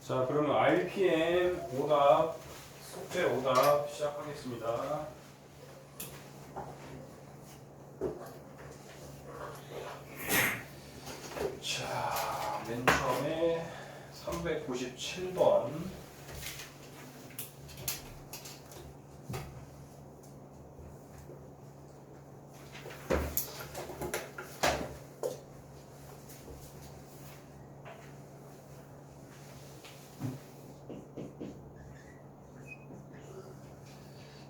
자, 그러면 RPM 오답, 숙제 오답 시작하겠습니다. 자, 맨 처음에 397번.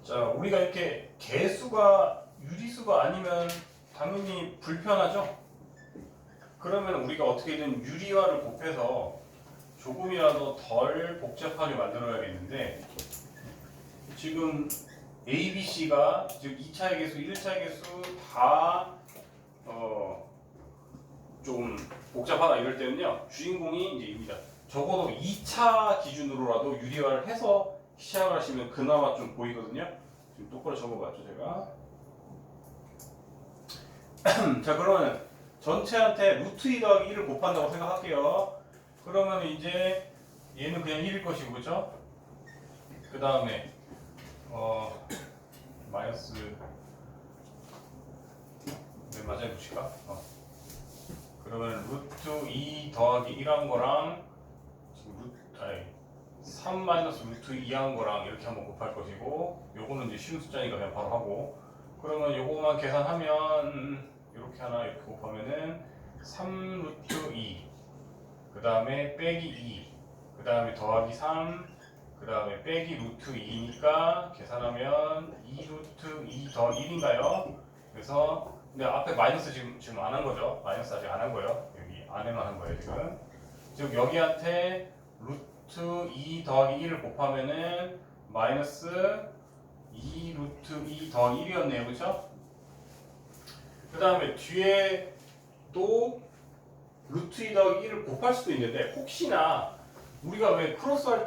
자, 우리가 이렇게 개수가 유리수가 아니면 당연히 불편하죠? 그러면 우리가 어떻게든 유리화를 곱해서 조금이라도 덜 복잡하게 만들어야겠는데, 지금 A, B, C가 즉 2차의 개수, 1차의 개수 다 좀 복잡하다 이럴 때는요, 주인공이 이제 입니다. 적어도 2차 기준으로라도 유리화를 해서 시작을 하시면 그나마 좀 보이거든요. 지금 똑바로 적어봤죠, 제가. 자, 그러면 전체한테 루트 2 더하기 1을 곱한다고 생각할게요. 그러면 이제 얘는 그냥 1일 것이고, 그죠? 그 다음에 마이너스 몇 맞아야 보실까? 그러면 루트 2 더하기 1한 거랑 지금 3 마이너스 루트 2 한 거랑 이렇게 한번 곱할 것이고, 요거는 이제 쉬운 숫자니까 그냥 바로 하고, 그러면 요거만 계산하면 이렇게 하나 이렇게 곱하면은 3 루트 2, 그 다음에 빼기 2, 그 다음에 더하기 3, 그 다음에 빼기 루트 2니까 계산하면 2 루트 2 더 1인가요? 그래서 근데 앞에 마이너스 지금 안 한 거죠? 마이너스 아직 안 한 거예요. 여기 안에만 한 거예요 지금. 즉 여기한테 루트 2 더하기 1을 곱하면은 마이너스 2 루트 2 더 1이었네요, 그렇죠? 그 다음에 뒤에 또 루트 2 더하기 1을 곱할 수도 있는데, 혹시나 우리가 왜 크로스 할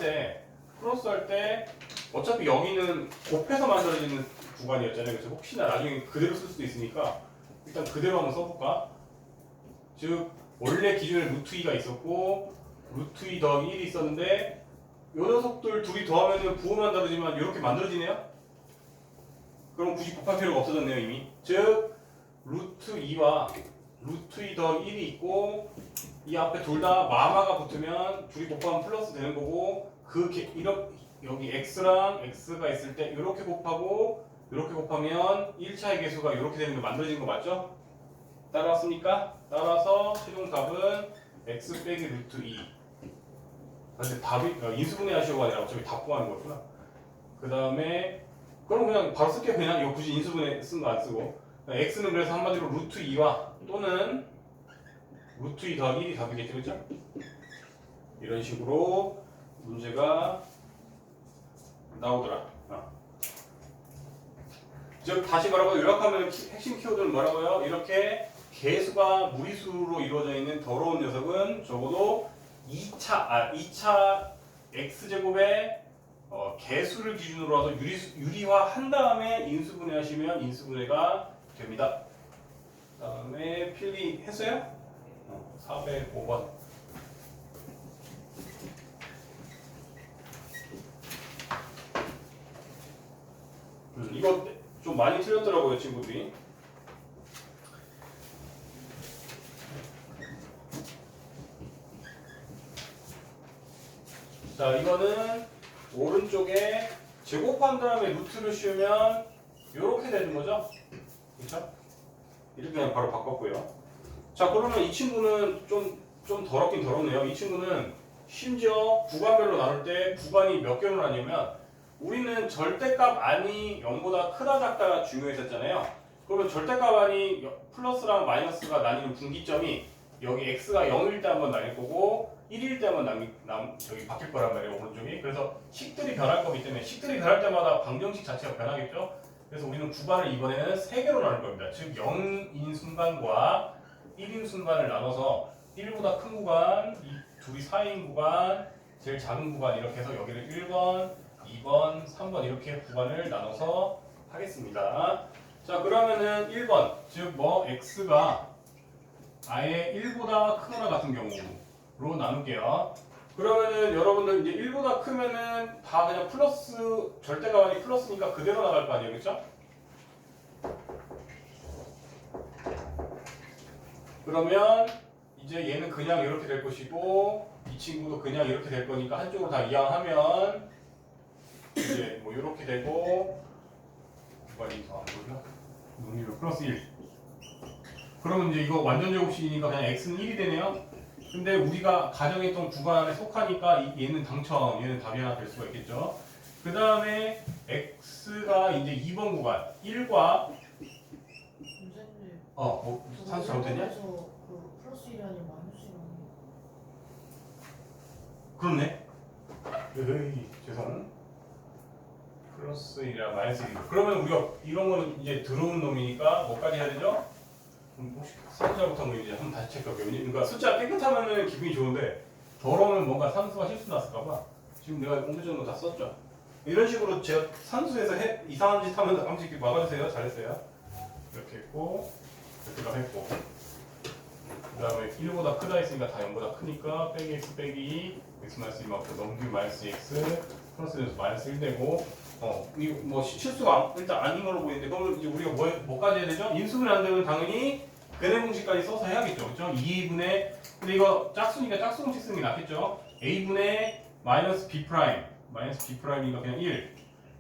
때 어차피 여기는 곱해서 만들어지는 구간이었잖아요. 그래서 혹시나 나중에 그대로 쓸 수도 있으니까 일단 그대로 한번 써볼까? 즉 원래 기준에 루트 2가 있었고 루트 2 더하기 1이 있었는데, 요 녀석들 둘이 더하면 부호만 다르지만 이렇게 만들어지네요. 그럼 굳이 곱할 필요가 없어졌네요 이미. 즉 루트 2와 루트 2 더하기 1이 있고, 이 앞에 둘 다 마마가 붙으면 둘이 곱하면 플러스 되는 거고, 여기 x랑 x가 있을 때 이렇게 곱하고 이렇게 곱하면 1차의 개수가 이렇게 되는 게 만들어진 거 맞죠? 따라왔습니까? 따라서 최종 답은 x 빼기 루트 2. 근데 답이 인수분해 하시고 아니라 어차피 답 구하는 거구나. 그 다음에 그럼 그냥 바로 쓸게요. 그냥 이거 굳이 인수분해 쓴 거 안 쓰고, x는 그래서 한마디로 루트 2와 또는 루트 2 더하기 1이 답이겠죠, 그죠? 이런 식으로 문제가 나오더라. 즉 다시 말하고 요약하면 핵심 키워드는 뭐라고요? 이렇게 개수가 무리수로 이루어져 있는 더러운 녀석은 적어도 2차 x제곱의 개수를 기준으로 해서 유리화한 다음에 인수분해하시면 인수분해가 됩니다. 그 다음에 필기 했어요? 405번. 이거 좀 많이 틀렸더라고요, 친구들이. 자, 이거는 오른쪽에 제곱한 다음에 루트를 씌우면 이렇게 되는 거죠? 그렇죠? 이렇게 그냥 바로 바꿨고요. 자, 그러면 이 친구는 좀 더럽긴 더럽네요. 이 친구는 심지어 구간별로 나눌 때 구간이 몇 개로 나뉘면, 우리는 절대값 안이 0보다 크다 작다가 중요했었잖아요. 그러면 절대값 안이 플러스랑 마이너스가 나뉘는 분기점이 여기 x가 0일 때 한번 나뉠 거고 1일 때 한번 저기 바뀔 거란 말이에요, 오른쪽이. 그래서 식들이 변할 거기 때문에 식들이 변할 때마다 방정식 자체가 변하겠죠. 그래서 우리는 구간을 이번에는 3개로 나눌 겁니다. 즉 0인 순간과 1인 순간을 나눠서 1보다 큰 구간, 이 둘이 사이인 구간, 제일 작은 구간 이렇게 해서 여기를 1번, 2번, 3번 이렇게 구간을 나눠서 하겠습니다. 자, 그러면은 1번, 즉 x가 아예 1보다 크거나 같은 경우로 나눌게요. 그러면은 여러분들 이제 1보다 크면은 다 그냥 플러스 절대값이 플러스니까 그대로 나갈 거 아니에요, 그렇죠? 그러면 이제 얘는 그냥 이렇게 될 것이고 이 친구도 그냥 이렇게 될 거니까 한쪽으로 다 이항하면 이제 뭐 이렇게 되고 빨리 더안 보이나? 논리로 플러스 1. 그러면 이제 이거 완전 제곱식이니까 그냥 x는 1이 되네요. 근데 우리가 가정했던 구간에 속하니까 얘는 당첨, 얘는 답이 하나 될 수가 있겠죠. 그 다음에 x가 이제 2번 구간 1과 선생님. 뭐 산수 잘못했냐? 그 플러스 1이 아니라 마이너스 1이 그렇네. 에이, 죄송. 플러스 1이랑 마이너스 1. 그러면 우리가 이런 거는 이제 들어온 놈이니까 뭐까지 해야 되죠? 혹시 산수 잘못한 거 이제 한번 다시 체크할게요. 그러니까 숫자 깨끗하면 기분이 좋은데 더러우면 뭔가 산수가 실수 났을까봐 지금 내가 공부적으로 다 썼죠. 이런 식으로 제가 산수에서 이상한 짓 하면 한 번씩 막아주세요. 잘했어요. 이렇게 했고 이렇게 했고 그 다음에 1보다 크다 했으니까 다 0보다 크니까 빼기 x 빼기 x 마이너스 1만큼 넘기면 마이너스 x 플러스 돼서 마이너스 1 되고 이거 뭐 실수가 일단 아닌 걸로 보이는데 그러면 이제 우리가 뭐까지 해야 되죠? 인수분해 안 되면 당연히 근해 공식까지 써서 해야겠죠. 그렇죠? 2분의 근데 이거 짝수니까 짝수 공식 쓰는 게 낫겠죠? a분의 마이너스 b 프라임 마이너스 b 프라임이니까 그냥 1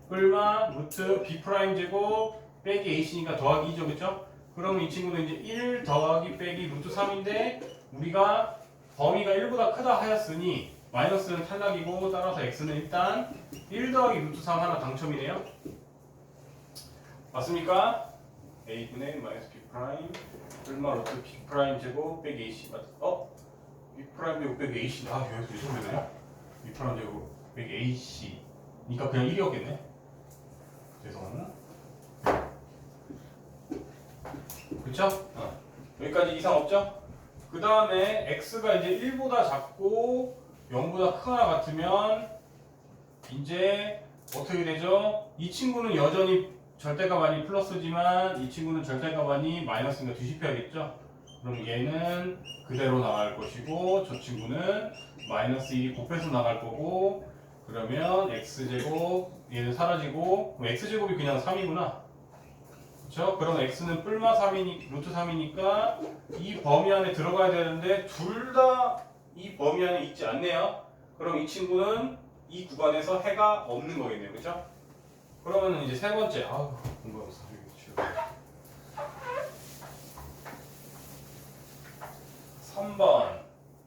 뿔마 루트 b 프라임 제곱 빼기 ac니까 더하기 2죠. 그렇죠? 그러면 이 친구는 이제 1 더하기 빼기 루트 3인데 우리가 범위가 1보다 크다 하였으니 마이너스는 탈락이고 따라서 x는 일단 1 더하기 루트 3 하나 당첨이네요. 맞습니까? a분의 마이너스 b 프라임 얼마 루트 b 프라임 제곱 빼기 ac b 프라임 제곱 빼기 ac 여기서 왜 소리 되냐? b 프라임 제곱 빼기 ac 니까 그냥 1이었겠네. 죄송. 그쵸? 여기까지 이상 없죠? 그 다음에 x가 이제 1보다 작고 0보다 크거나 같으면 이제 어떻게 되죠? 이 친구는 여전히 절대값 아닌 플러스지만 이 친구는 절대값 아닌 마이너스니까 뒤집혀야겠죠? 그럼 얘는 그대로 나갈 것이고 저 친구는 마이너스 1이 곱해서 나갈 거고 그러면 x제곱 얘는 사라지고 그럼 x제곱이 그냥 3이구나. 그렇죠? 그럼 x는 뿔마 3이니 루트 3이니까 이 범위 안에 들어가야 되는데 둘 다 이 범위 안에 있지 않네요. 그럼 이 친구는 이 구간에서 해가 없는 거겠네요. 그렇죠? 그러면은 이제 세 번째 공부하고 있어. 3번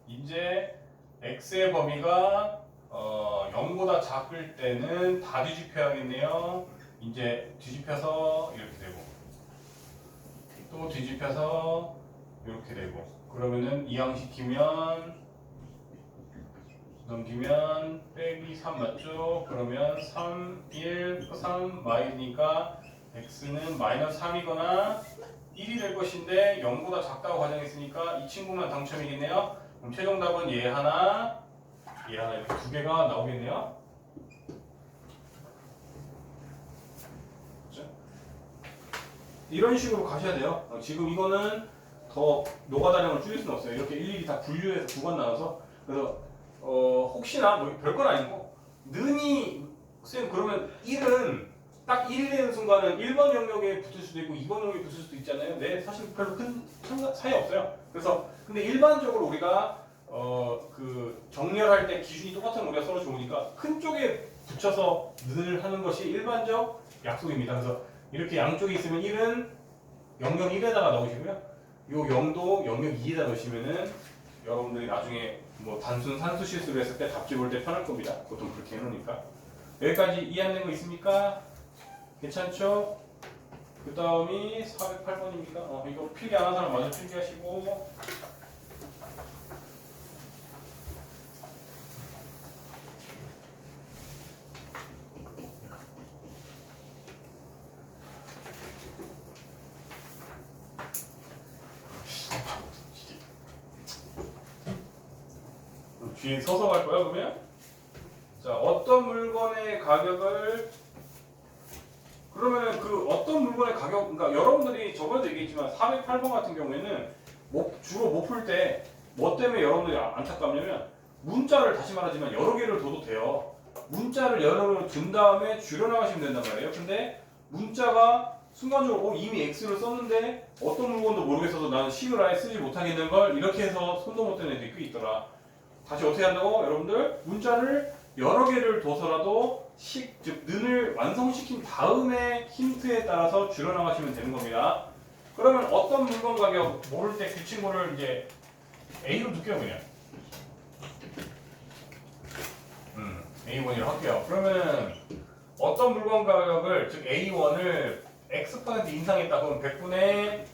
이제 x의 범위가 0보다 작을 때는 다 뒤집혀야겠네요. 이제 뒤집혀서 이렇게 되고 또 뒤집혀서 이렇게 되고 그러면은 이항시키면 넘기면 빼기 3 맞죠? 그러면 3, 1, 3 마이니까 x는 마이너스 3이거나 1이 될 것인데 0보다 작다고 가정했으니까 이 친구만 당첨이겠네요. 그럼 최종 답은 얘 하나 이렇게 두 개가 나오겠네요. 그렇죠? 이런 식으로 가셔야 돼요. 지금 이거는 더 노가다량을 줄일 수는 없어요. 이렇게 일일이 다 분류해서 두 번 나눠서 그래서 혹시나 뭐 별건 아니고 는이 선생님 그러면 1은 딱 1이 되는 순간은 1번 영역에 붙을 수도 있고 2번 영역에 붙을 수도 있잖아요. 네, 사실 별로 큰 차이 없어요. 그래서 근데 일반적으로 우리가 그 정렬할 때 기준이 똑같은 우리가 서로 좋으니까 큰 쪽에 붙여서 늘 하는 것이 일반적 약속입니다. 그래서 이렇게 양쪽에 있으면 1은 영역 1에다가 넣으시고요. 요 0도 영역 2에다 넣으시면은 여러분들이 나중에 뭐 단순 산수 실수를 했을 때 답지 볼 때 편할 겁니다. 보통 그렇게 해놓으니까. 여기까지 이해 안 된 거 있습니까? 괜찮죠? 그 다음이 408번입니다. 이거 필기 안 한 사람 마저 필기하시고 뒤에 서서 갈 거야 그러면? 자, 어떤 물건의 가격을 그러면은 그 어떤 물건의 가격 그러니까 여러분들이 저번에도 얘기했지만 408번 같은 경우에는 주로 못 풀 때 뭐 때문에 여러분들이 안타깝냐면 문자를 다시 말하지만 여러 개를 둬도 돼요. 문자를 여러 개로 둔 다음에 줄여나가시면 된단 말이에요. 근데 문자가 순간적으로 이미 X를 썼는데 어떤 물건도 모르겠어서 나는 식을 아예 쓰지 못하겠는 걸 이렇게 해서 손도 못 대는 애들이 꽤 있더라. 다시 어떻게 한다고? 여러분들 문자를 여러 개를 둬서라도 즉 는을 완성시킨 다음에 힌트에 따라서 줄여나가시면 되는 겁니다. 그러면 어떤 물건 가격 모를 때 그 친구를 이제 A로 둘게요 그냥. A1이라고 할게요. 그러면 어떤 물건 가격을 즉 A1을 X% 인상했다 그러면 100분의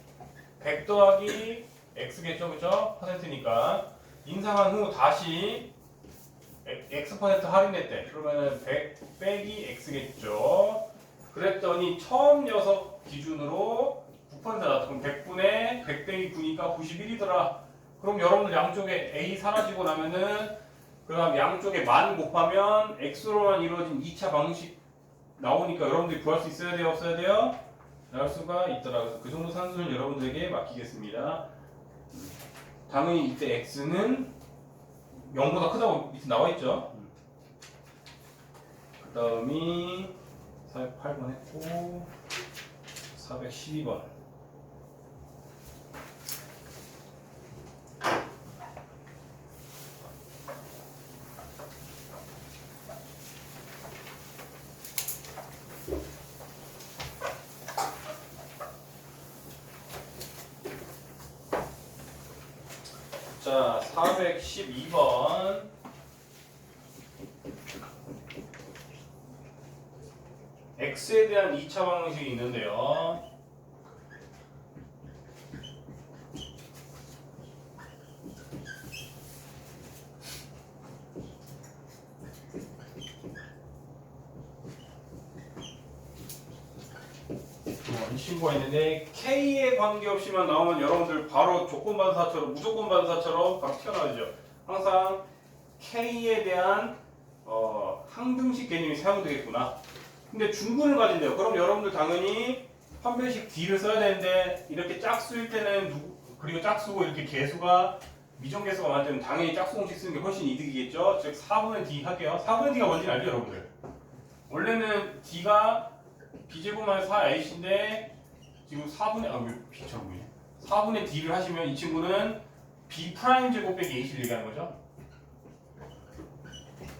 100 더하기 X겠죠 그죠? 퍼센트니까 인상한 후 다시 X% 할인했대. 그러면은 100 빼기 X겠죠. 그랬더니 처음 녀석 기준으로 9% 나왔다. 그럼 100분의 100 빼기 9니까 91이더라. 그럼 여러분들 양쪽에 A 사라지고 나면은 그 다음 양쪽에 만 곱하면 X로만 이루어진 2차 방식 나오니까 여러분들이 구할 수 있어야 돼요? 없어야 돼요? 나올 수가 있더라. 그래서 그 정도 산수는 여러분들에게 맡기겠습니다. 당연히 이때 X는 0보다 크다고 밑에 나와있죠. 그 다음이 408번 했고 412번 자, 412번 X에 대한 2차 방정식이 있는데요. 이 친구가 있는데 K에 관계없이만 나오면 여러분들 바로 조건반사처럼 무조건반사처럼 각 튀어나오죠. 항상 K에 대한 항등식 개념이 사용되겠구나. 근데 중근을 가진대요. 그럼 여러분들 당연히 판별식 D를 써야 되는데 이렇게 짝수일 때는 그리고 짝수고 이렇게 개수가 미정개수가 많을 때는 당연히 짝수 공식 쓰는 게 훨씬 이득이겠죠. 즉 4분의 D 할게요. 4분의 D가 뭔지 알죠 여러분들? 원래는 D가 B제곱만 4H인데 지금 4분의 왜 B처럼 보이냐? 4분의 D를 하시면 이 친구는 B 프라임 제곱 빼기 H를 얘기하는 거죠.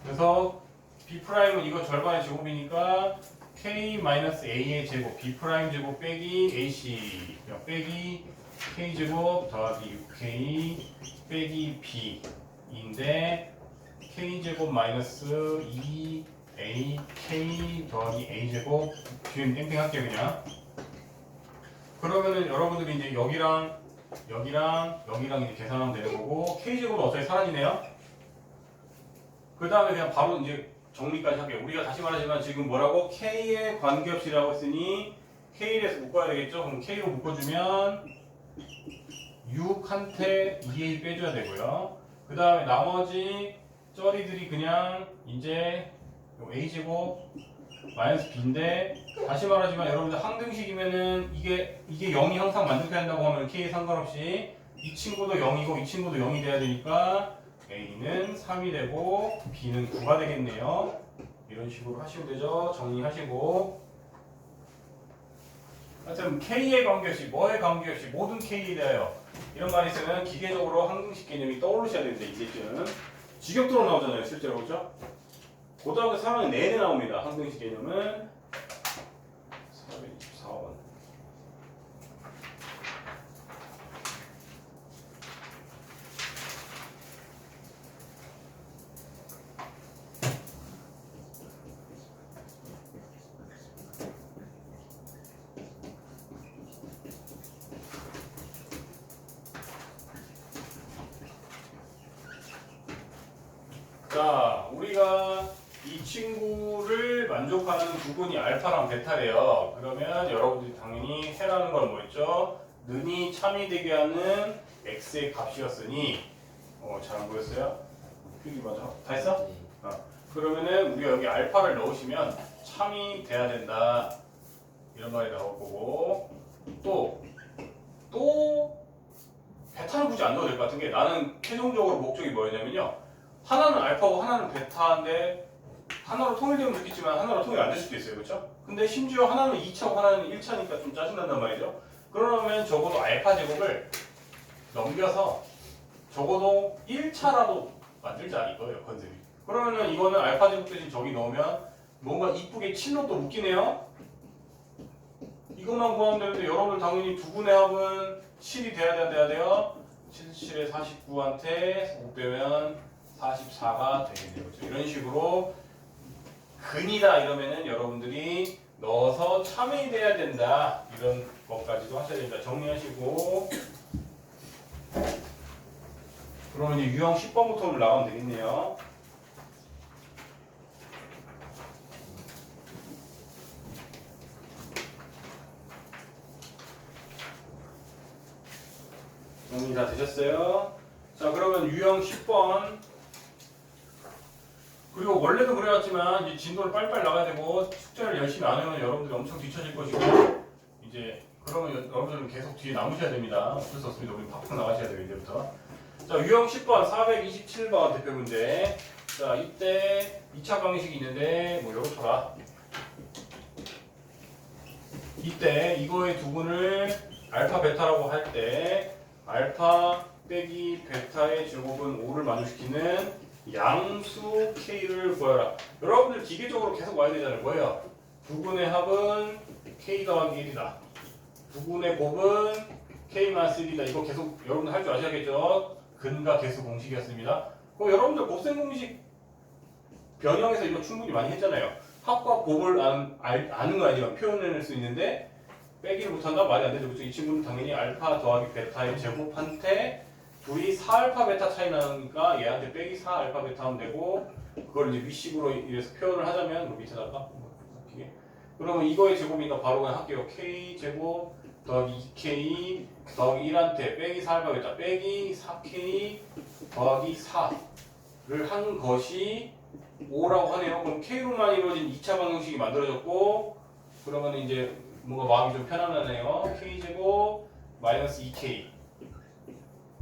그래서 B 프라임은 이거 절반의 제곱이니까 K-A의 제곱 B 프라임 제곱 빼기 AC 빼기 K 제곱 더하기 6K 빼기 B인데 K 제곱 마이너스 2A K 더하기 A 제곱 뒤엔 땡땡 할게요 그냥. 그러면은 여러분들이 이제 여기랑 이제 계산하면 되는 거고 K 제곱은 어차피 사라지네요. 그 다음에 그냥 바로 이제 정리까지 할게요. 우리가 다시 말하지만 지금 뭐라고 K에 관계없이라고 했으니 K에서 묶어야 되겠죠. 그럼 K로 묶어주면 6한테 2A 빼줘야 되고요. 그 다음에 나머지 쩌리들이 그냥 이제 A제곱 마이너스 B인데 다시 말하지만 여러분들 항등식이면은 이게 0이 항상 만족해야 한다고 하면 K에 상관없이 이 친구도 0이고 이 친구도 0이 돼야 되니까 A는 3이 되고 B는 9가 되겠네요. 이런 식으로 하시면 되죠. 정리하시고 하여튼 K에 관계없이 뭐에 관계없이 모든 K에 대하여 이런 말이 있으면 기계적으로 항등식 개념이 떠오르셔야 되는데 이제쯤 직역도로 나오잖아요. 실제로 그렇죠? 고등학교 3학년 내내 나옵니다. 항등식 개념은 424번 자, 우리가 이 친구를 만족하는 부분이 알파랑 베타래요. 그러면 여러분들이 당연히 해라는 건 뭐였죠? 는이 참이 되게 하는 x의 값이었으니 잘 안 보였어요? 필기 맞아? 다 했어? 그러면은 우리가 여기 알파를 넣으시면 참이 돼야 된다 이런 말이 나올 거고 또 베타는 굳이 안 넣어도 될 것 같은 게 나는 최종적으로 목적이 뭐였냐면요 하나는 알파고 하나는 베타인데 하나로 통일되면 좋겠지만 하나로 통일 안 될 수도 있어요. 그렇죠? 근데 심지어 하나는 2차고 하나는 1차니까 좀 짜증난단 말이죠. 그러면 적어도 알파 제곱을 넘겨서 적어도 1차라도 만들자 이거예요. 컨셉이. 그러면은 이거는 알파 제곱 대신 저기 넣으면 뭔가 이쁘게 7로 또 웃기네요. 이것만 구하면 되는데 여러분 당연히 두 분의 합은 7이 돼야 돼요. 7, 7에 49한테 5 빼면 44가 되겠네요. 그렇죠? 이런 식으로 근이다 이러면은 여러분들이 넣어서 참이 돼야 된다. 이런 것까지도 하셔야 됩니다. 정리하시고 그러면 이제 유형 10번부터 나가면 되겠네요. 정리 다 되셨어요? 자 그러면 유형 10번 그리고 원래도 그래왔지만 이제 진도를 빨리빨리 나가야 되고 숙제를 열심히 안 하면 여러분들이 엄청 뒤처질 것이고 이제 그러면 여러분들은 계속 뒤에 남으셔야 됩니다. 어쩔 수 없습니다. 우리 밖으로 나가셔야 돼요 이제부터. 자 유형 10번 427번 대표 문제. 자 이때 2차 방식이 있는데 뭐 요렇더라. 이때 이거의 두분을 알파 베타라고 할 때 알파 빼기 베타의 제곱은 5를 만족시키는 양수 K를 구하라. 여러분들 기계적으로 계속 와야 되잖아요. 뭐예요? 두분의 합은 K 더하기 1이다. 두분의 곱은 K-1이다. 이거 계속 여러분들 할 줄 아셔야겠죠? 근과 계수 공식이었습니다. 그럼 여러분들 곱셈 공식 변형해서 이거 충분히 많이 했잖아요. 합과 곱을 아는 거 아니면 표현해낼 수 있는데 빼기를 못한다? 말이 안 되죠. 그렇죠? 이 친구는 당연히 알파 더하기 베타의 제곱한테 둘이 4알파 베타 차이 나니까 얘한테 빼기 4알파 베타 하면 되고 그걸 이제 위식으로 이래서 표현을 하자면 밑에다가 그러면 이거의 제곱이니까 바로 그냥 할게요. K 제곱 더하기 2K 더하기 1한테 빼기 4알파 베타 빼기 4K 더하기 4를 한 것이 5라고 하네요. 그럼 K로만 이루어진 2차 방정식이 만들어졌고 그러면 이제 뭔가 마음이 좀 편안하네요. K제곱 마이너스 2K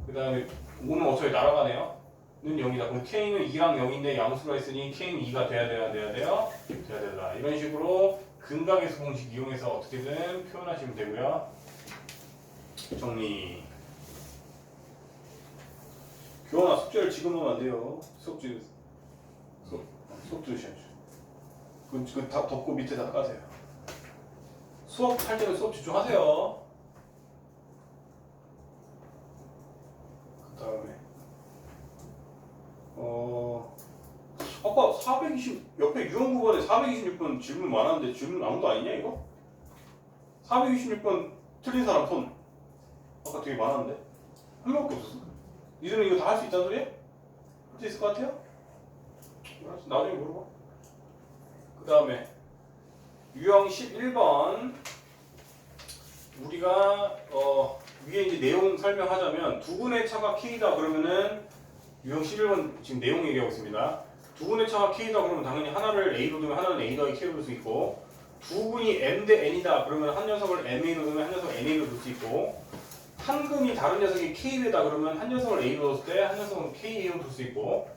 그 다음에 5는 어차피 날아가네요. 는 0이다. 그럼 K는 2랑 0인데 양수가 있으니 K는 2가 돼야 되다. 이런 식으로 근각계수 공식 이용해서 어떻게든 표현하시면 되고요. 정리. 교원아 숙제를 지금 하면 안 돼요. 수업 들으셔야죠. 그 다 덮고 밑에다 까세요. 수업할 때는 수업 집중하세요. 그 다음에 아까 420 옆에 유형 9번에 426번 질문 많았는데 질문 아무도 아니냐 이거? 426번 틀린 사람 손 아까 되게 많았는데 한 명밖에 없었어. 니들은 이거 다 할 수 있다는 소리야? 할 수 있을 것 같아요? 나중에 물어봐. 그 다음에 유형 11번 우리가 위에 이제 내용 설명하자면 두분의 차가 K다 그러면은 유형 11번 지금 내용 얘기하고 있습니다. 두분의 차가 K다 그러면 당연히 하나를 A로 두면 하나는 A 더하기 K로 둘 수 있고 두 분이 M 대 N이다 그러면 한 녀석을 MA로 두면 한 녀석을 NA로 둘 수 있고 한 근이 다른 녀석이 K배다 그러면 한 녀석을 A로 뒀을 때 한 녀석은 KA로 둘 수 있고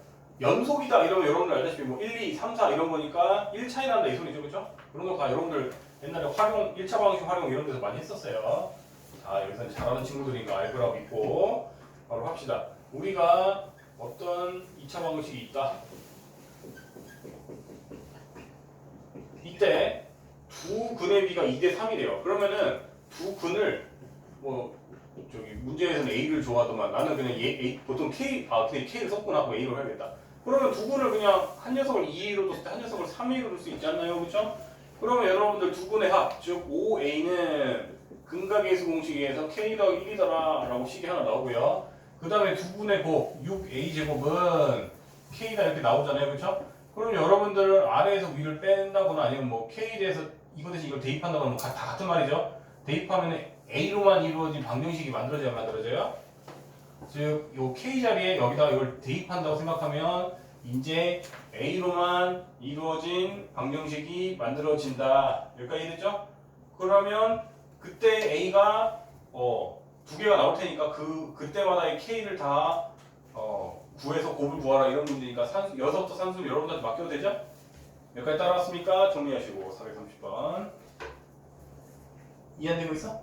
연속이다 이러면 여러분들 알다시피 뭐 1, 2, 3, 4 이런 거니까 1 차이 난다 이 소리죠. 그죠? 그런 거 다 여러분들 옛날에 1차 방식 활용 이런 데서 많이 했었어요. 자 여기서 잘하는 친구들이니까 알 거라고 믿고 바로 합시다. 우리가 어떤 2차 방식이 있다. 이때 두 근의 비가 2대 3이래요. 그러면은 두 근을 뭐 저기 문제에서는 A를 좋아하더만 나는 그냥 보통 그냥 K를 썼구나 하고 A로 해야겠다. 그러면 두 근을 그냥 한 녀석을 2A로 뒀을 때 한 녀석을 3A로 둘 수 있지 않나요? 그렇죠? 그러면 여러분들 두 근의 합, 즉 5A는 근각계수 공식에서 K 더하기 1이더라 라고 식이 하나 나오고요. 그 다음에 두 분의 곱 6A 제곱은 K가 이렇게 나오잖아요. 그렇죠? 그럼 여러분들 아래에서 위를 뺀다거나 아니면 뭐 K에 대해서 이거 대신 이걸 대입한다거나 다 같은 말이죠. 대입하면 A로만 이루어진 방정식이 만들어져요. 즉, 요 K 자리에 여기다 이걸 대입한다고 생각하면 이제 A로만 이루어진 방정식이 만들어진다. 여기까지 이해됐죠? 그러면 그때 A가 두 개가 나올 테니까 그때마다의 K를 다 구해서 곱을 구하라 이런 문제니까 여기서부터 산수를 여러분들한테 맡겨도 되죠? 여기까지 따라왔습니까? 정리하시고 430번 이해 안 되고 있어?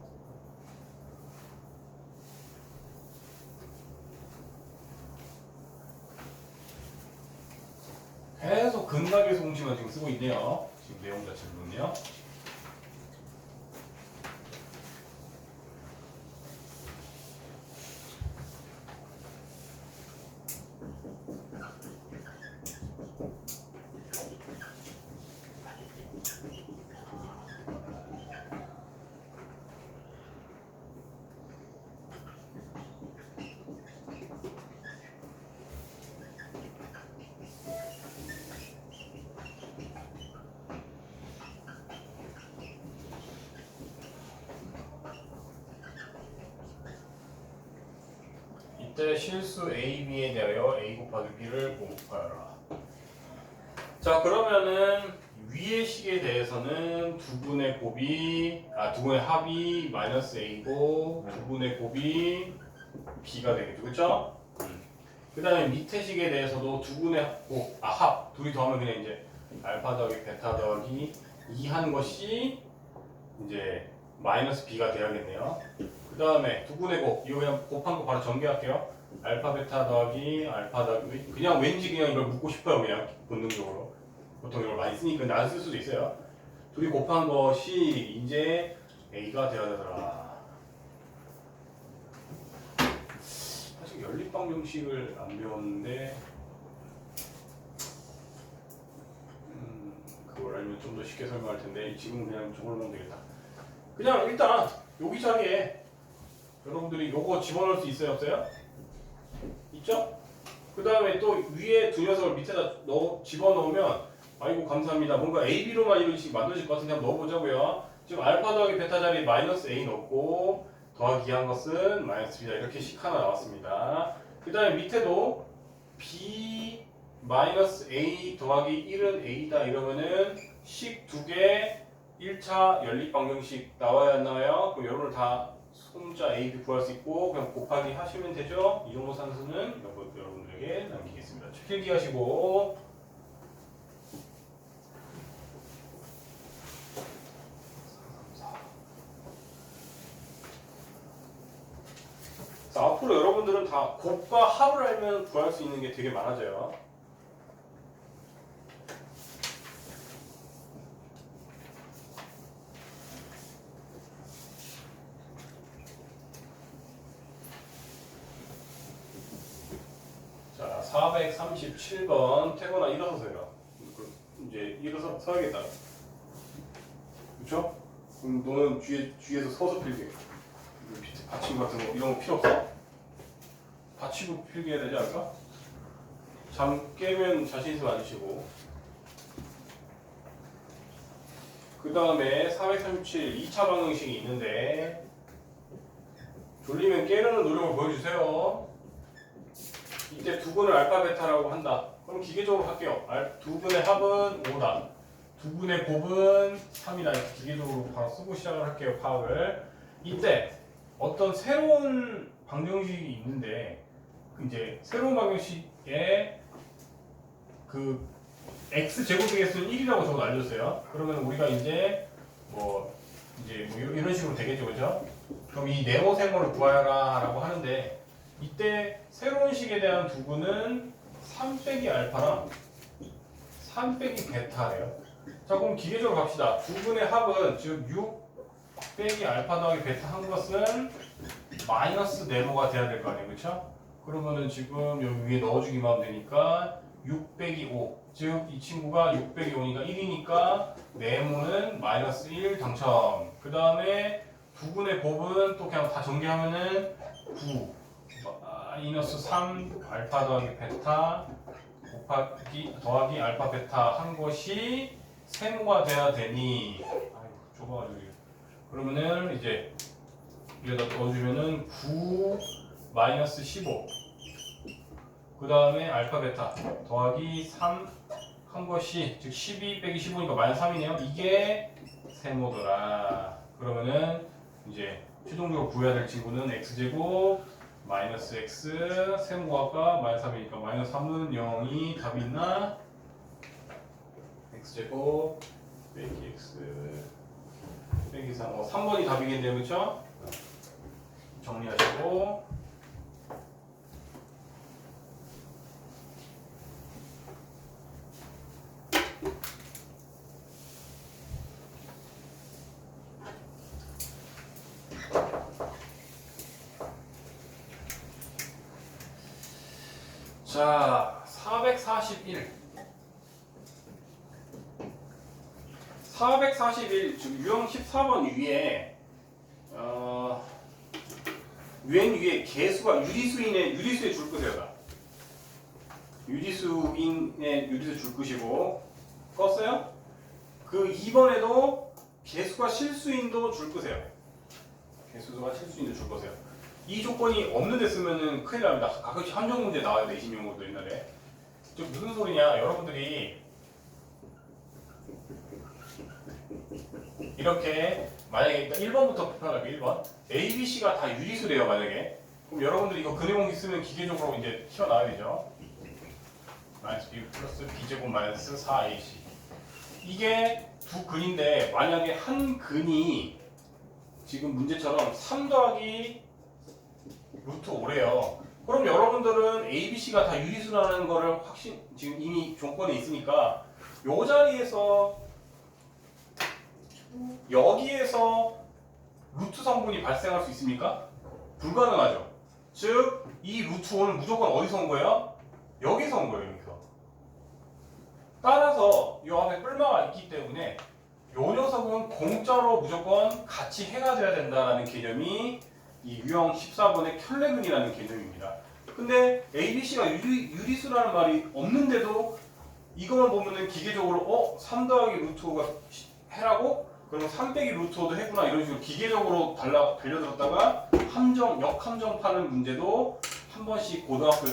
계속 근각의 공식만 지금 쓰고 있네요. 지금 내용 자체를 보면요. 이때 실수 A, B에 대하여 A 곱하기 B를 곱하여라. 자 그러면은 위의 식에 대해서는 두 분의 합이 마이너스 A고 두 분의 곱이 B가 되겠죠, 그렇죠? 그 다음에 밑에 식에 대해서도 두 분의 합 둘이 더하면 그냥 이제 알파 더하기 베타 더하기 2 한 것이 이제 마이너스 B가 돼야겠네요. 그 다음에 두 분의 곱 이거 그냥 곱한 거 바로 전개할게요. 알파 베타 더하기 알파 더하기 그냥 왠지 그냥 이걸 묻고 싶어요. 그냥 본능적으로 보통 이걸 많이 쓰니까 근데 안 쓸 수도 있어요. 둘이 곱한 것이 이제 A가 되어야 되더라. 사실 연립방정식을 안 배웠는데 그걸 알면 좀 더 쉽게 설명할 텐데 지금 그냥 저걸로 하면 되겠다. 그냥 일단 여기 자리에 여러분들이 요거 집어넣을 수 있어요, 없어요? 있죠? 그 다음에 또 위에 두 녀석을 밑에다 집어넣으면 아이고 감사합니다. 뭔가 A, B로만 이런 식이 만들어질 것 같은데 한번 넣어보자고요. 지금 알파 더하기 베타 자리에 마이너스 A 넣고 더하기 한 것은 마이너스 B다. 이렇게 식 하나 나왔습니다. 그 다음에 밑에도 B 마이너스 A 더하기 1은 A다 이러면은 식 두 개 1차 연립방정식 나와야 안 나와요? 그럼 여러분들 다 손자 A, B 구할 수 있고 그냥 곱하기 하시면 되죠? 이 정도 산수는 여러분들에게 남기겠습니다. 필기 하시고 자, 앞으로 여러분들은 다 곱과 합을 알면 구할 수 있는 게 되게 많아져요. 자, 437번 태곤아 일어서세요. 이제 일어서 서야겠다. 그쵸? 그럼 너는 뒤에서 서서 필기. 밑에 받침 같은 거 이런 거 필요 없어? 받치고 필기해야 되지 않을까? 잠 깨면 자신 있으면 앉으시고. 그 다음에 437 2차 방정식이 있는데 졸리면 깨려는 노력을 보여주세요. 이때 두 분을 알파 베타라고 한다. 그럼 기계적으로 할게요. 두 분의 합은 5다. 두 분의 곱은 3이다. 이렇게 기계적으로 바로 쓰고 시작을 할게요. 파악을. 이때 어떤 새로운 방정식이 있는데 이제 새로운 방정식에 그 x 제곱의 개수는 1이라고 적어 알려줬어요. 그러면 우리가 이제 뭐 이런 식으로 되겠죠, 그렇죠? 그럼 이 네모 세모를 구하여라라고 하는데 이때 새로운 식에 대한 두분은 3 빼기 알파랑 3 빼기 베타래요. 자 그럼 기계적으로 갑시다. 두 분의 합은 즉 6 빼기 알파 더하기 베타 한 것은 마이너스 네모가 돼야 될 거 아니에요, 그렇죠? 그러면은 지금 여기 위에 넣어주기만 하면 되니까 6 빼기 5 즉 이 친구가 6 빼기 5니까 1이니까 네모는 마이너스 1 당첨. 그 다음에 두 분의 곱은 또 그냥 다 전개하면은 9 마이너스 3 알파 더하기 베타 더하기 알파 베타 한 것이 세모가 돼야 되니 아이고 좁아가지고 그러면은 이제 여기다 넣어주면은 9 마이너스 15 그 다음에 알파 베타 더하기 3 한 것이 즉 12 빼기 15니까 마이너스 3이네요. 이게 세모더라. 그러면은 이제 최종적으로 구해야 될 친구는 x제곱 마이너스 x 세모가 마이너스 3이니까 마이너스 3은 0이 답이 있나? x제곱 빼기 x 빼기 3 3번이 답이겠네요. 그쵸? 정리하시고 자, 441 지금 유형 14번 위에 맨 위에 개수가 유리수의 줄 끄세요. 유리수인의 유리수 줄 끄시고 껐어요? 그 2번에도 개수가 실수인도 줄 끄세요. 개수가 실수인도 줄 끄세요. 이 조건이 없는데 쓰면은 큰일 납니다. 가끔씩 함정 문제 나와요. 내신 용어도 옛날에. 저 무슨 소리냐? 여러분들이 이렇게 만약에 1번부터 불편하게 1번 A, B, C가 다 유리수래요. 만약에 그럼 여러분들이 이거 근해공식 쓰면 기계적으로 이제 튀어나와야 되죠. 마이너스 B 플러스 B제곱 마이너스 4AC 이게 두 근인데 만약에 한 근이 지금 문제처럼 3 더하기 루트 5래요. 그럼 여러분들은 A, B, C가 다 유리수라는 거를 지금 이미 조건에 있으니까 요 자리에서 여기에서 루트 성분이 발생할 수 있습니까? 불가능하죠. 즉, 이 루트 5는 무조건 어디서 온 거예요? 여기서 온 거예요. 여기서. 따라서 이 앞에 뿔마가 있기 때문에 요 녀석은 공짜로 무조건 같이 해가 돼야 된다는 개념이 이 유형 14번의 켤레근이라는 개념입니다. 근데 ABC가 유리수라는 말이 없는데도 이것만 보면은 기계적으로 3 더하기 루트 5가 해라고? 그러면 3 빼기 루트 5도 해구나 이런 식으로 기계적으로 달려들었다가 역함정 파는 문제도 한 번씩 고등학교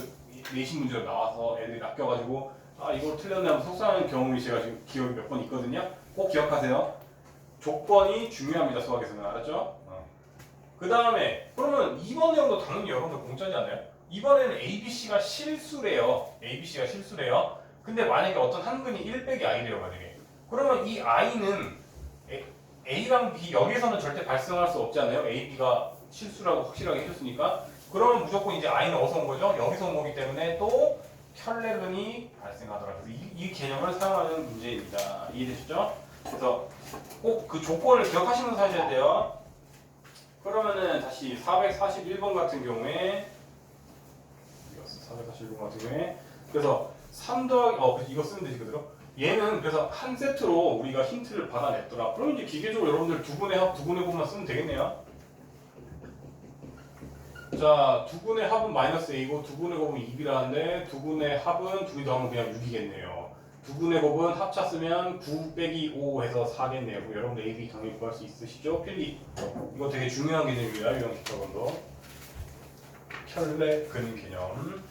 내신 문제로 나와서 애들이 낚여가지고 이거 틀렸네 하면 속상한 경험이 제가 지금 기억이 몇 번 있거든요. 꼭 기억하세요. 조건이 중요합니다. 수학에서는. 알았죠? 그 다음에 그러면 2번 내용도 당연히 여러분들 공짜지 않나요? 이번에는 ABC가 실수래요. ABC가 실수래요. 근데 만약에 어떤 한 근이 1 빼기 I래요. 만약에. 그러면 이 I는 A랑 B 여기에서는 절대 발생할 수 없지 않나요? A, B가 실수라고 확실하게 해줬으니까. 그러면 무조건 이제 I는 어디서 온 거죠? 여기서 온 거기 때문에 또 켤레근이 발생하더라고요. 이 개념을 사용하는 문제입니다. 이해되시죠? 그래서 꼭 그 조건을 기억하시면서 하셔야 돼요. 그러면은 다시 441번 같은 경우에 441번 같은 경우에 그래서 3 더하기 이거 쓰면 되지 그대로. 얘는 그래서 한 세트로 우리가 힌트를 받아냈더라. 그럼 이제 기계적으로 여러분들 두 분의 합, 두 분의 곱만 쓰면 되겠네요. 자, 두 분의 합은 마이너스 A고 두 분의 곱은 2B라는데 두 분의 합은 둘이 더하면 그냥 6이겠네요. 두 분의 곱은 합차 쓰면 9 빼기 5 해서 4겠네요. 그럼 여러분들 A, B 당연히 구할 수 있으시죠? 필리. 이거 되게 중요한 개념입니다. 유형 14번도. 켤레근 개념.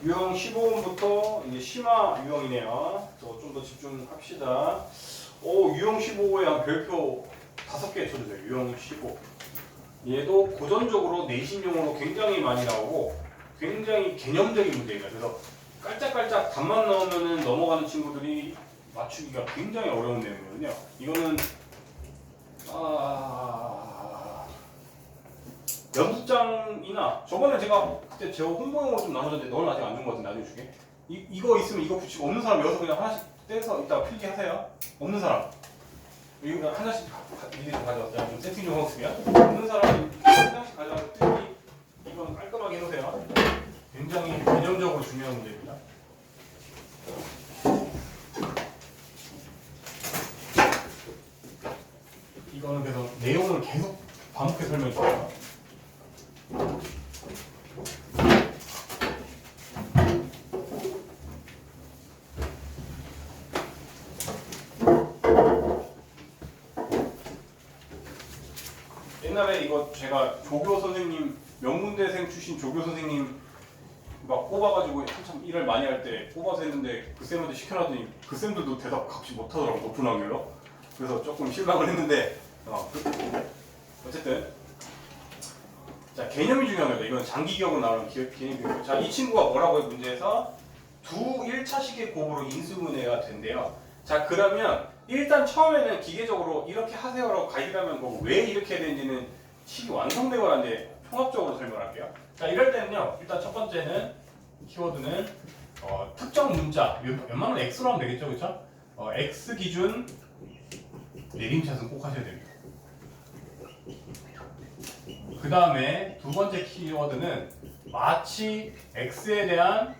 유형 15번부터 이제 심화 유형이네요. 좀 더 집중합시다. 유형 15에 한 별표 5개 쳐주세요. 유형 15. 얘도 고전적으로 내신용으로 굉장히 많이 나오고 굉장히 개념적인 문제입니다. 그래서 깔짝깔짝 답만 나오면은 넘어가는 친구들이 맞추기가 굉장히 어려운 내용이거든요. 이거는 연습장이나 저번에 제가 그때 제 홍보용으로 좀 나눠줬는데 너는 아직 안 준 것 같은데 나중에 줄게. 이거 있으면 이거 붙이고 없는 사람 여기서 그냥 하나씩 떼서 이따가 필기하세요. 없는 사람 이거 그냥 하나씩 미리 좀 가져왔어요. 좀 세팅 좀 하고 있으면 없는 사람은 하나씩 가져와서 필기 이건 깔끔하게 해놓으세요. 굉장히 개념적으로 중요한 문제입니다. 이거는 그래서 내용을 계속 반복해 설명해 줘요. 옛날에 이거 제가 조교 선생님 명문대생 출신 조교 선생님 막 뽑아가지고 한참 일을 많이 할 때 뽑아서 했는데 그 쌤한테 시켜놨더니 그 쌤들도 대답 값이 못하더라고. 높은 확률로. 그래서 조금 실망을 했는데 어쨌든 자, 개념이 중요한 거예요. 이건 장기 기억으로 나오는 개념이고요. 자, 이 친구가 뭐라고 해 문제에서 두 1차식의 곱으로 인수분해가 된대요. 자, 그러면 일단 처음에는 기계적으로 이렇게 하세요라고 가이드하면 거고 왜 이렇게 해야 되는지는 식이 완성되고 나는데 종합적으로 설명할게요. 자, 이럴 때는요. 일단 첫 번째는 키워드는 특정 문자 웬만하면 x로 하면 되겠죠, 그렇죠? x 기준 내림샷은 꼭 하셔야 됩니다. 그 다음에 두 번째 키워드는 마치 x에 대한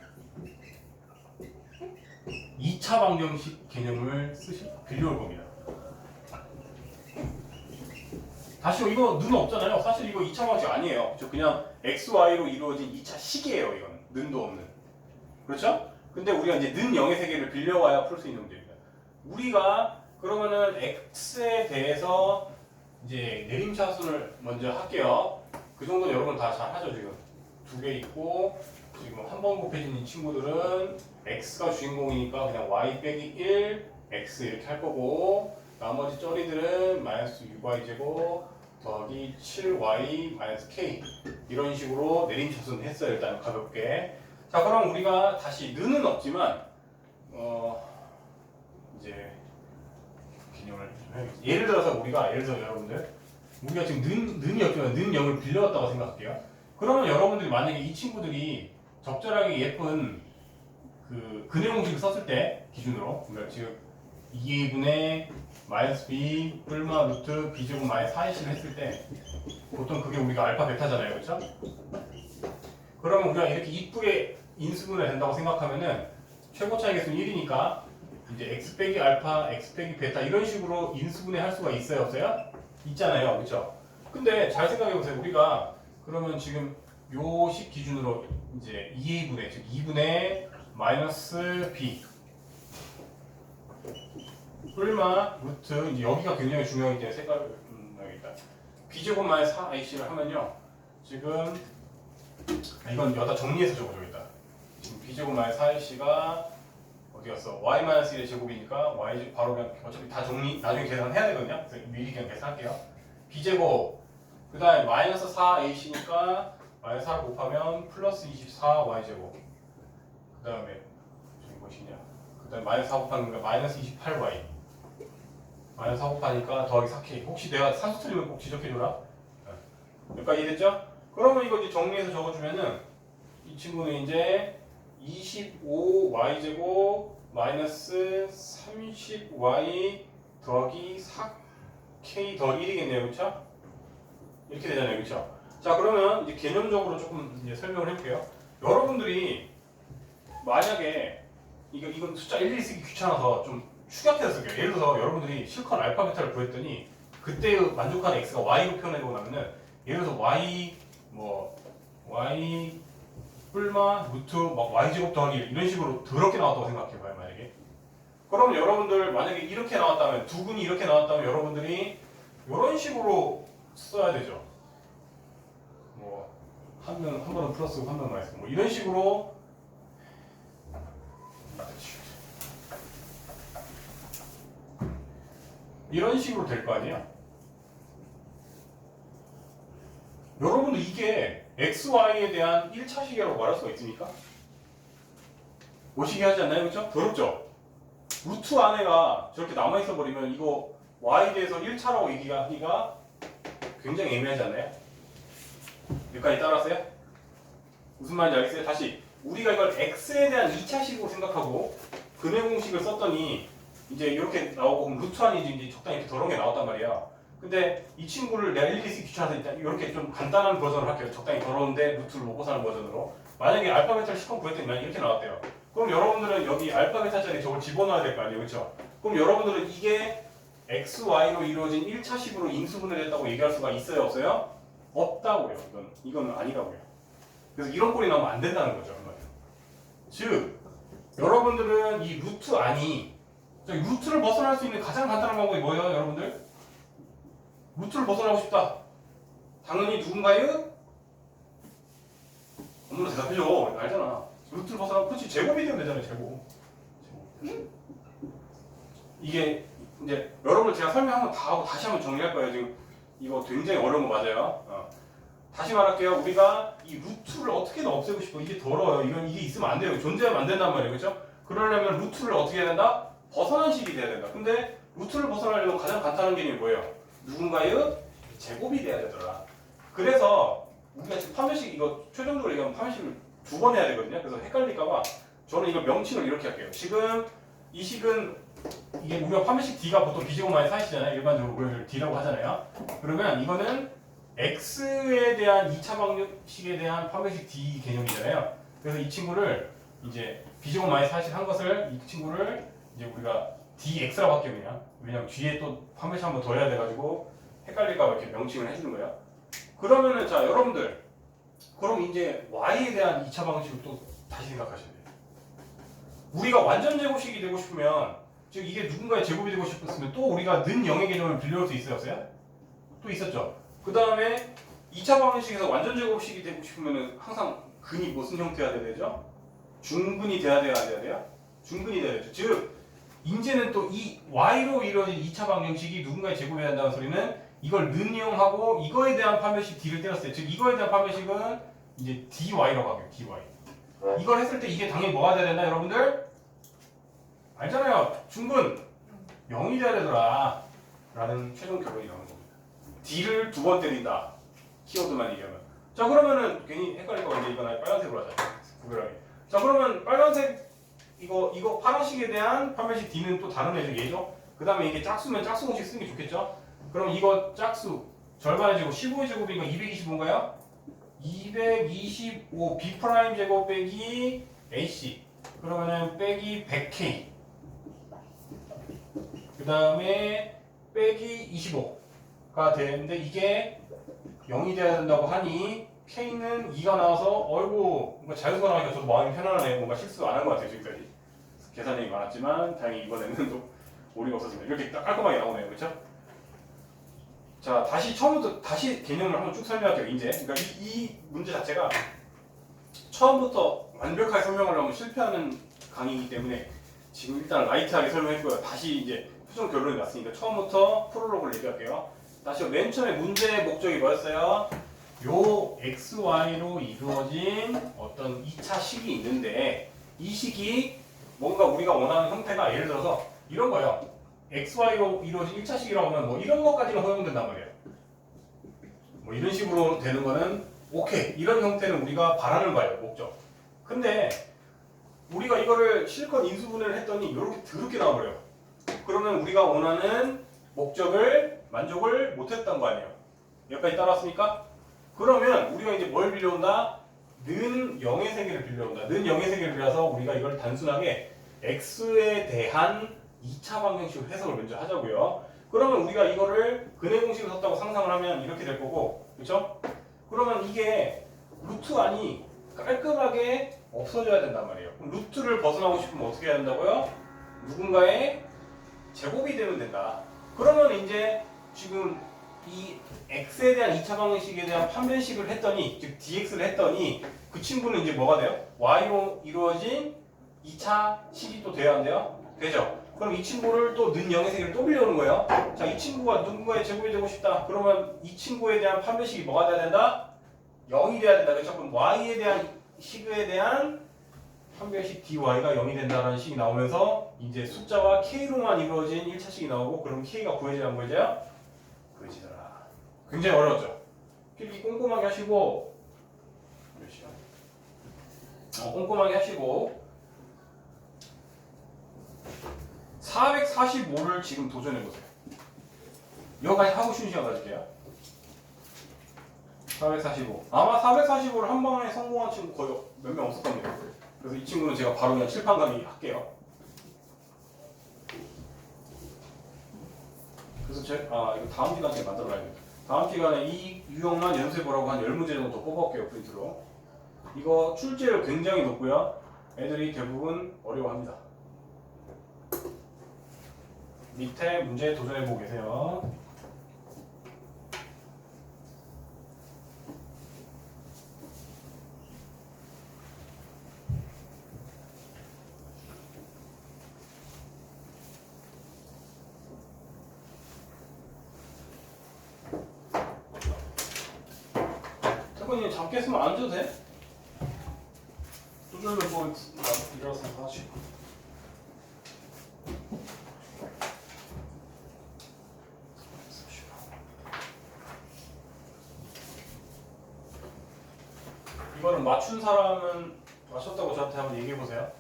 2차 방정식 개념을 빌려올 겁니다. 다시 이거 는 없잖아요. 사실 이거 2차 방정식 아니에요. 그렇죠? 그냥 x, y로 이루어진 2차 식이에요. 이건 는도 없는. 그렇죠? 근데 우리가 이제 는 0의 세계를 빌려와야 풀 수 있는 문제입니다. 우리가 그러면은 x에 대해서 이제 내림차순을 먼저 할게요. 그 정도는 여러분 다 잘 하죠. 지금 두 개 있고 지금 한 번 곱해진 이 친구들은 x가 주인공이니까 그냥 y 빼기 1 x 이렇게 할 거고 나머지 쩌리들은 마이너스 6y 제곱 더하기 7y 마이너스 k 이런 식으로 내림차순 했어요. 일단 가볍게. 자, 그럼 우리가 다시 는은 없지만 이제 개념을 좀 해야겠죠. 예를 들어서 여러분들 우리가 지금 는이 없지만 는 0을 빌려왔다고 생각할게요. 그러면 여러분들이 만약에 이 친구들이 적절하게 예쁜 그 근해 공식을 썼을 때 기준으로 그러니까 즉 2분의 마이너스 b 뿔마 루트 b제곱 마이너스 4ac를 했을 때 보통 그게 우리가 알파 베타잖아요, 그렇죠? 그러면 우리가 이렇게 이쁘게 인수분해 된다고 생각하면은 최고 차이 계수는 1이니까 이제 x 빼기 알파, x 빼기 베타 이런 식으로 인수분해 할 수가 있어요, 없어요? 있잖아요, 그렇죠? 근데 잘 생각해 보세요. 우리가 그러면 지금 요 식 기준으로 이제 2분의 즉 2분의 마이너스 b 뿔마 루트 이제 여기가 굉장히 중요하기 때문에 색깔을 여기다 b제곱 마이너스 4ac를 하면요 지금 이건 여기다 정리해서 적어줘야겠다. 지금 b제곱 마이너스 4ac가 어디 갔어? y 마이너스 1의 제곱이니까 y 바로 그냥 어차피 다 정리 나중에 계산해야 되거든요. 그래서 미리 그냥 계산할게요. b제곱 그 다음에 마이너스 4ac니까 마이너스 4를 곱하면 플러스 24y 제곱 그 다음에 저기 무엇이냐 그 다음에 마이너스 4 곱하는 거 마이너스 28y 마이너스 4 곱하니까 더하기 4k 혹시 내가 산수 틀리면 꼭 지적해줘라. 여기까지 이해됐죠? 그러면 이거 이제 정리해서 적어주면은 이 친구는 이제 25y 제곱 마이너스 30y 더하기 4k 더 1이겠네요, 그렇죠? 이렇게 되잖아요, 그렇죠? 자, 그러면 이제 개념적으로 조금 이제 설명을 해볼게요. 여러분들이 만약에 이건 숫자 1, 2 쓰기 귀찮아서 좀 축약해서 쓸게요. 예를 들어서 여러분들이 실컷 알파 베타를 구했더니 그때 만족하는 x가 y로 표현해보고 나면은 예를 들어서 y 뿔마 루트 막 y제곱 더하기 이런 식으로 더럽게 나왔다고 생각해봐요. 만약에 그러면 여러분들 만약에 이렇게 나왔다면 두 분이 이렇게 나왔다면 여러분들이 이런 식으로 써야 되죠. 뭐 한 번은 플러스고 한 번은 마이너스고 뭐 이런 식으로 이런 식으로 될 거 아니에요. 여러분들 이게 x, y에 대한 1차식이라고 말할 수가 있습니까? 오시게 하지 않나요? 그렇죠? 더럽죠? 루트 안에가 저렇게 남아있어 버리면 이거 y에 대해서 1차라고 얘기하기가 굉장히 애매하지 않나요? 여기까지 따라왔어요? 무슨 말인지 알겠어요? 다시 우리가 이걸 x에 대한 2차식으로 생각하고 근해 공식을 썼더니 이제 이렇게 나오고 그럼 루트 안이 이제 적당히 이렇게 더러운 게 나왔단 말이야. 근데 이 친구를 내가 1, 2, 3 귀찮아서 일단 이렇게 좀 간단한 버전을 할게요. 적당히 더러운데 루트를 먹고 사는 버전으로. 만약에 알파 베타를 시컷 구했더니 이렇게 나왔대요. 그럼 여러분들은 여기 알파 베타 자리에 저걸 집어넣어야 될 거 아니에요, 그렇죠? 그럼 여러분들은 이게 x, y로 이루어진 1차식으로 인수분해됐다고 얘기할 수가 있어요, 없어요? 없다고요. 이건 아니라고요. 그래서 이런 꼴이 나오면 안 된다는 거죠, 즉 여러분들은 이 루트 안이 루트를 벗어날 수 있는 가장 간단한 방법이 뭐예요, 여러분들? 루트를 벗어나고 싶다. 당연히 누군가요? 아무나 대답해줘. 알잖아. 루트를 벗어나고 그렇지 제곱이 되면 되잖아요. 제곱. 이게 이제 여러분 제가 설명 한번 다 하고 다시 한번 정리할 거예요. 지금 이거 굉장히 어려운 거 맞아요. 다시 말할게요. 우리가 이 루트를 어떻게든 없애고 싶어. 이게 더러워요. 이게 있으면 안 돼요. 존재하면 안 된단 말이에요. 그렇죠? 그러려면 루트를 어떻게 해야 된다? 벗어난 식이 돼야 된다. 근데 루트를 벗어나려면 가장 간단한 개념이 뭐예요? 누군가의 제곱이 돼야 되더라. 그래서 우리가 지금 판별식 이거 최종적으로 얘기하면 판별식을 2번 해야 되거든요. 그래서 헷갈릴까봐 저는 이거 명칭을 이렇게 할게요. 지금 이 식은 이게 우리가 판별식 D가 보통 B제곱만의 사이즈잖아요. 일반적으로 우리가 D라고 하잖아요. 그러면 이거는 X에 대한 2차 방정식에 대한 판별식 D 개념이잖아요. 그래서 이 친구를 이제 B제곱만의 사이즈 한 것을 이 친구를 이제 우리가 DX라고 할게요. 그냥. 왜냐면 뒤에 또 판별식 한 번 더 해야 돼가지고 헷갈릴까봐 이렇게 명칭을 해주는 거예요. 그러면은 자 여러분들 그럼 이제 Y에 대한 2차 방식을 또 다시 생각하셔야 돼요. 우리가 완전 제곱식이 되고 싶으면 즉 이게 누군가의 제곱이 되고 싶었으면 또 우리가 는 0의 개념을 빌려올 수 있었어요? 또 있었죠. 그 다음에 2차 방식에서 완전 제곱식이 되고 싶으면 항상 근이 무슨 형태가 돼야 되죠? 중근이 돼야 돼요? 안 돼야 돼요? 중근이 돼야 되죠. 즉 이제는 또 이 y로 이루어진 2차 방정식이 누군가의 제곱이 된다는 소리는 이걸 는 0하고 이거에 대한 판별식 d를 때렸어요. 즉 이거에 대한 판별식은 이제 dy라고 하게요. dy. 이걸 했을 때 이게 당연히 뭐가 돼야 된다 여러분들? 알잖아요. 중근 0이 돼야 되더라 라는 최종 결론이 나오는 겁니다. D를 2번 때린다. 키워드만 얘기하면. 자 그러면은 괜히 헷갈릴 거 이제 이건 아예 빨간색으로 하자. 구별하게. 자 그러면 빨간색 이거 파란색에 대한 판별식 D는 또 다른 애죠. 얘죠. 그 다음에 이게 짝수면 짝수 공식 쓰는 게 좋겠죠. 그럼 이거 짝수 절반의 제곱 15의 제곱이니까 225인가요? 225 B 프라임 제곱 빼기 AC 그러면은 빼기 100K 그 다음에 빼기 25가 되는데 이게 0이 돼야 된다고 하니 K는 2가 나와서 어이구 뭔가 자연수가 나오니까 저도 마음이 편안하네. 뭔가 실수 안 한 것 같아요 지금까지. 계산량이 많았지만 다행히 이번에는 또 오류가 없었습니다. 이렇게 딱 깔끔하게 나오네요. 그렇죠? 자 다시 처음부터 다시 개념을 한번 쭉 설명할게요. 이제 그러니까 이 문제 자체가 처음부터 완벽하게 설명하려면 실패하는 강의이기 때문에 지금 일단 라이트하게 설명했고요. 다시 이제 최종 결론이 났으니까 처음부터 프롤로그를 얘기할게요. 다시 맨 처음에 문제의 목적이 뭐였어요? 요 XY로 이루어진 어떤 2차 식이 있는데 이 식이 뭔가 우리가 원하는 형태가 예를 들어서 이런 거예요. XY로 이루어진 1차 식이라고 하면 뭐 이런 것까지는 허용된단 말이에요. 뭐 이런 식으로 되는 거는 오케이. 이런 형태는 우리가 바라는 거예요. 목적. 근데 우리가 이거를 실컷 인수분해를 했더니 이렇게 더럽게 나와버려요. 그러면 우리가 원하는 목적을 만족을 못했던 거 아니에요. 여기까지 따라왔습니까? 그러면 우리가 이제 뭘 빌려온다? 는 0의 세계를 빌려온다. 는 0의 세계를 빌려서 우리가 이걸 단순하게 x에 대한 2차 방정식으로 해석을 먼저 하자고요. 그러면 우리가 이거를 근의 공식을 썼다고 상상을 하면 이렇게 될 거고, 그렇죠? 그러면 이게 루트 안이 깔끔하게 없어져야 된단 말이에요. 그럼 루트를 벗어나고 싶으면 어떻게 해야 된다고요? 누군가의 제곱이 되면 된다. 그러면 이제 지금 이 x에 대한 2차 방정식에 대한 판별식을 했더니, 즉 dx를 했더니 그 친구는 이제 뭐가 돼요? y로 이루어진 2차 식이 또 돼야 한대요? 되죠? 그럼 이 친구를 또 는 0의 세계를 또 빌려오는 거예요. 자, 이 친구가 누군가의 제곱이 되고 싶다. 그러면 이 친구에 대한 판별식이 뭐가 돼야 된다? 0이 돼야 된다. 그렇죠? 그럼 y에 대한 식에 대한 판별식 dy가 0이 된다는 식이 나오면서 이제 숫자와 k로만 이루어진 1차식이 나오고 그럼 k가 구해져야 안 구해져요? 구해지더라. 굉장히 어려웠죠? 필기 꼼꼼하게 하시고 몇 시간? 꼼꼼하게 하시고 445를 지금 도전해보세요. 여기까지 하고 쉬는 시간 가질게요. 445. 아마 445를 한 방에 성공한 친구 거의 몇 명 없을 겁니다. 그래서 이 친구는 제가 바로 그냥 칠판 강의 할게요. 그래서 이거 다음 시간에 만들어놔야겠다. 다음 시간에 이 유형만 연습해보라고 한 10문제 정도 뽑아올게요, 프린트로. 이거 출제율 굉장히 높고요. 애들이 대부분 어려워합니다. 밑에 문제 도전해보고 계세요. 그냥 작게 쓰면 안 줘도 돼? 조절면 뭐 일어나서 하지. 이거는 맞춘 사람은 맞췄다고 저한테 한번 얘기해 보세요.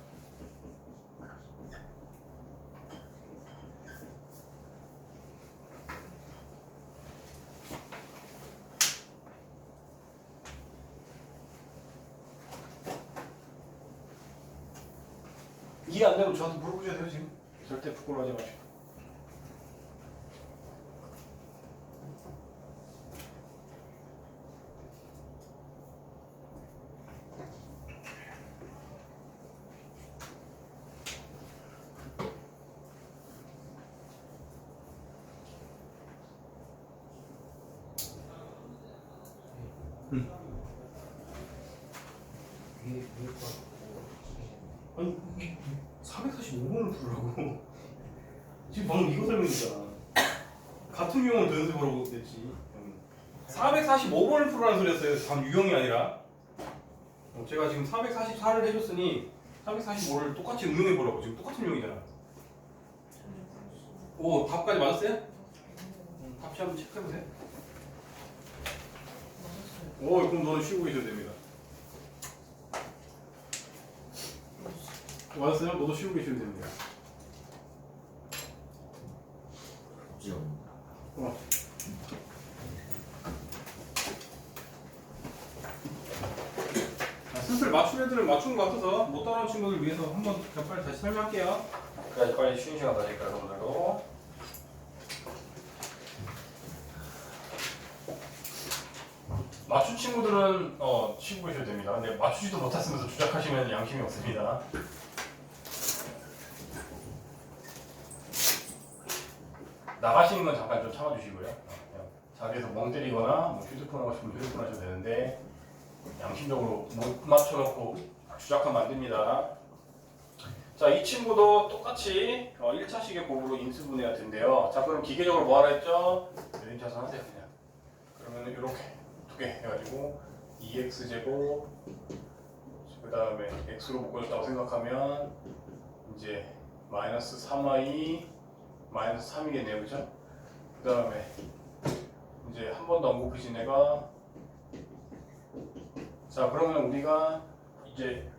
이해 안 되면 저한테 물어보셔도 돼요 지금. 절대 부끄러워하지 마시고. 아니 이게 445번을 풀으라고. 지금 방금 이거 설명했잖아. 같은 유형을 더 연습하라고 했지. 445번을 풀으라는 소리였어요. 단 유형이 아니라. 제가 지금 444를 해줬으니 445를 똑같이 응용해보라고. 지금 똑같은 유형이잖아. 오, 답까지 맞았어요? 답시 한번 체크해보세요. 오, 그럼 너는 쉬고 계셔도 됩니다. 맞았어요? 너도 쉬고 계시면 됩니다. 슬슬 맞춘 애들은 맞춘 것 같아서 못 따라온 친구들 위해서 한번 그냥 빨리 다시 설명할게요. 그래야지 빨리 쉬는 시간 가질까요, 여러분들도? 맞춘 친구들은 쉬고 계셔도 됩니다. 근데 맞추지도 못했으면서 주작하시면 양심이 없습니다. 나가시는 건 잠깐 좀 참아주시고요. 그냥 자리에서 멍 때리거나 뭐 휴대폰 하고 싶으면 휴대폰 하셔도 되는데 양심적으로 못 맞춰놓고 주작하면 안 됩니다. 자, 이 친구도 똑같이 1차식의 곱으로 인수분해가 된대요. 자, 그럼 기계적으로 뭐 하라 했죠? 내림차순 하세요, 그냥. 그러면 이렇게 두 개 해가지고 2x제곱 그 다음에 x로 묶어줬다고 생각하면 이제 마이너스 3y 마이너스 3이겠네요, 그죠? 그 다음에 이제 한 번도 안 곱해진 애가 자, 그러면 우리가 이제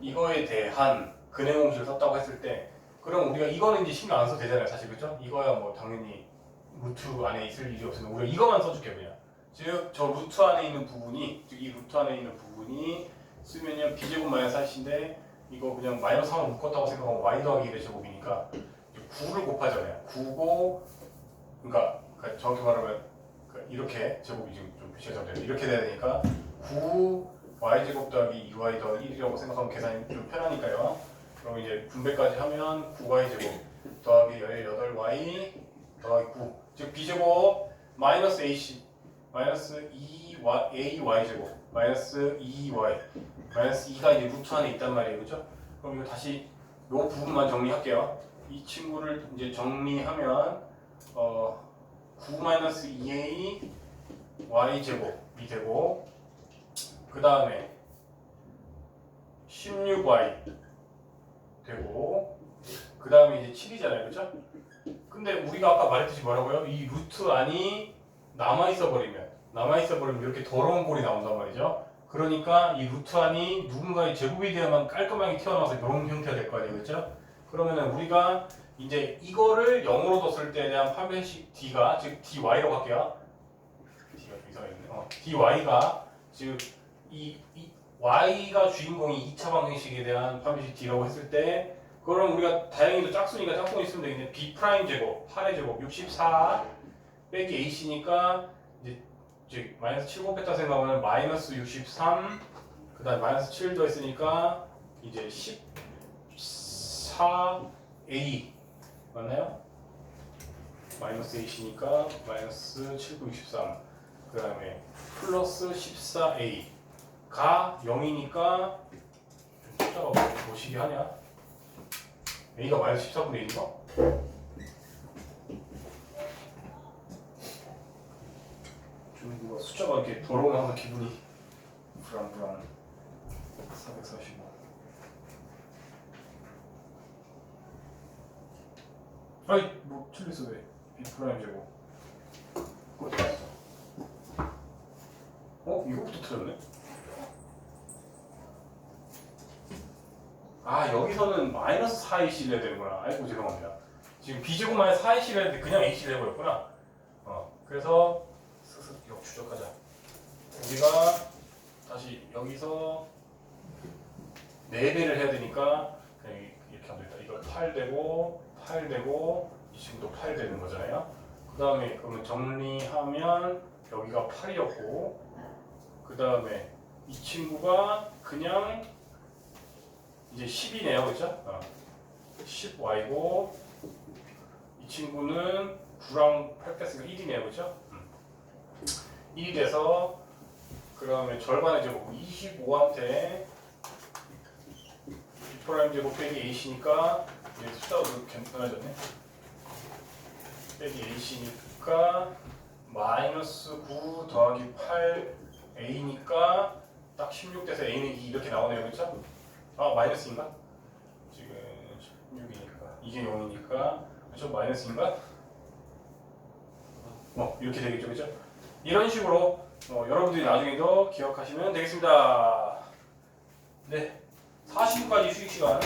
이거에 대한 근해 공식을 썼다고 했을 때 그럼 우리가 이거는 이제 신경 안 써도 되잖아요, 사실, 그죠? 이거야 뭐 당연히 루트 안에 있을 일이 없으니까 우리가 이거만 써줄게요, 그냥. 즉, 저 루트 안에 있는 부분이, 즉 이 루트 안에 있는 부분이 쓰면요 b제곱 마이너스 4인데 이거 그냥 마이너스 3을 묶었다고 생각하면 y 더하기 1의 제곱이니까 9를 곱하잖아요. 9고 그러니까 정확히 말하면 이렇게 제곱이 지금 좀 표시가 잘돼요. 이렇게 돼야 되니까 9 y제곱 더하기 2y 더하기 1이라고 생각하면 계산이 좀 편하니까요. 그럼 이제 분배까지 하면 9y제곱 더하기 18y 더하기 9 즉 b제곱 마이너스 ac 마이너스 2ay제곱 마이너스 2y 마이너스 2가 이제 루트 안에 있단 말이에요, 그죠? 그럼 이거 다시 이 부분만 정리할게요. 이 친구를 이제 정리하면 9 마이너스 2a y제곱이 되고 그 다음에 16y 되고 그 다음에 이제 7이잖아요, 그죠? 근데 우리가 아까 말했듯이 뭐라고요? 이 루트 안이 남아있어 버리면 이렇게 더러운 꼴이 나온단 말이죠. 그러니까 이 루트 안이 누군가의 제곱이 되어야만 깔끔하게 튀어나와서 이런 형태가 될 거 아니에요, 그렇죠? 그러면은 우리가 이제 이거를 0으로 뒀을 때에 대한 판별식 d가 즉 dy라고 할게요. d가 좀 이상했네. dy가 즉 이 y가 주인공이 2차 방정식에 대한 판별식 d라고 했을 때 그럼 우리가 다행히도 짝수니까 짝꿍이 있으면 되겠네. b 프라임 제곱 8의 제곱 64 빼기 ac니까 이제 즉 마이너스 7 곱했다 생각하면 마이너스 63 그 다음에 마이너스 7 더했으니까 이제 14a 맞나요? 마이너스 ac니까 마이너스 7, 9, 63 그 다음에 플러스 14a가 0이니까 숫자가 뭐시기 하냐? a가 마이너스 14분의 1인가? 좀 숫자가 이렇게 더러우면 항상 기분이 불안 445. 아이 뭐 틀렸어 왜? B 프라임 제곱. 어디 갔어? 이거부터 틀렸네? 아 여기서는 마이너스 4A씨를 해야 되는구나. 아이고 죄송합니다. 지금 B제곱 마이너스 4A씨를 했는데 그냥 A씨를 해버렸구나. 그래서 쓱쓱 역추적하자. 우리가 다시 여기서 4배를 해야 되니까 그냥 이렇게 하면 되겠다. 이거 8 되고 8 되고 이 친구도 8 되는 거잖아요. 그 다음에 그러면 정리하면 여기가 8이었고 그 다음에 이 친구가 그냥 이제 10이네요, 그렇죠? 10y고 이 친구는 9랑 8 뺐으니까 1이네요, 그렇죠? 1이 돼서 그 다음에 절반의 제곱 25한테 B프라임 제곱 빼기 A씨니까 이제 숫자가 괜찮아졌네. 빼기 A씨니까 마이너스 9 더하기 8 A니까 딱 16 돼서 A는 2 이렇게 나오네요, 그렇죠? 마이너스인가? 지금 16이니까 이게 0이니까 그렇죠? 마이너스인가? 이렇게 되겠죠, 그렇죠? 이런 식으로 여러분들이 나중에도 기억하시면 되겠습니다. 네, 40분까지 휴식 시간.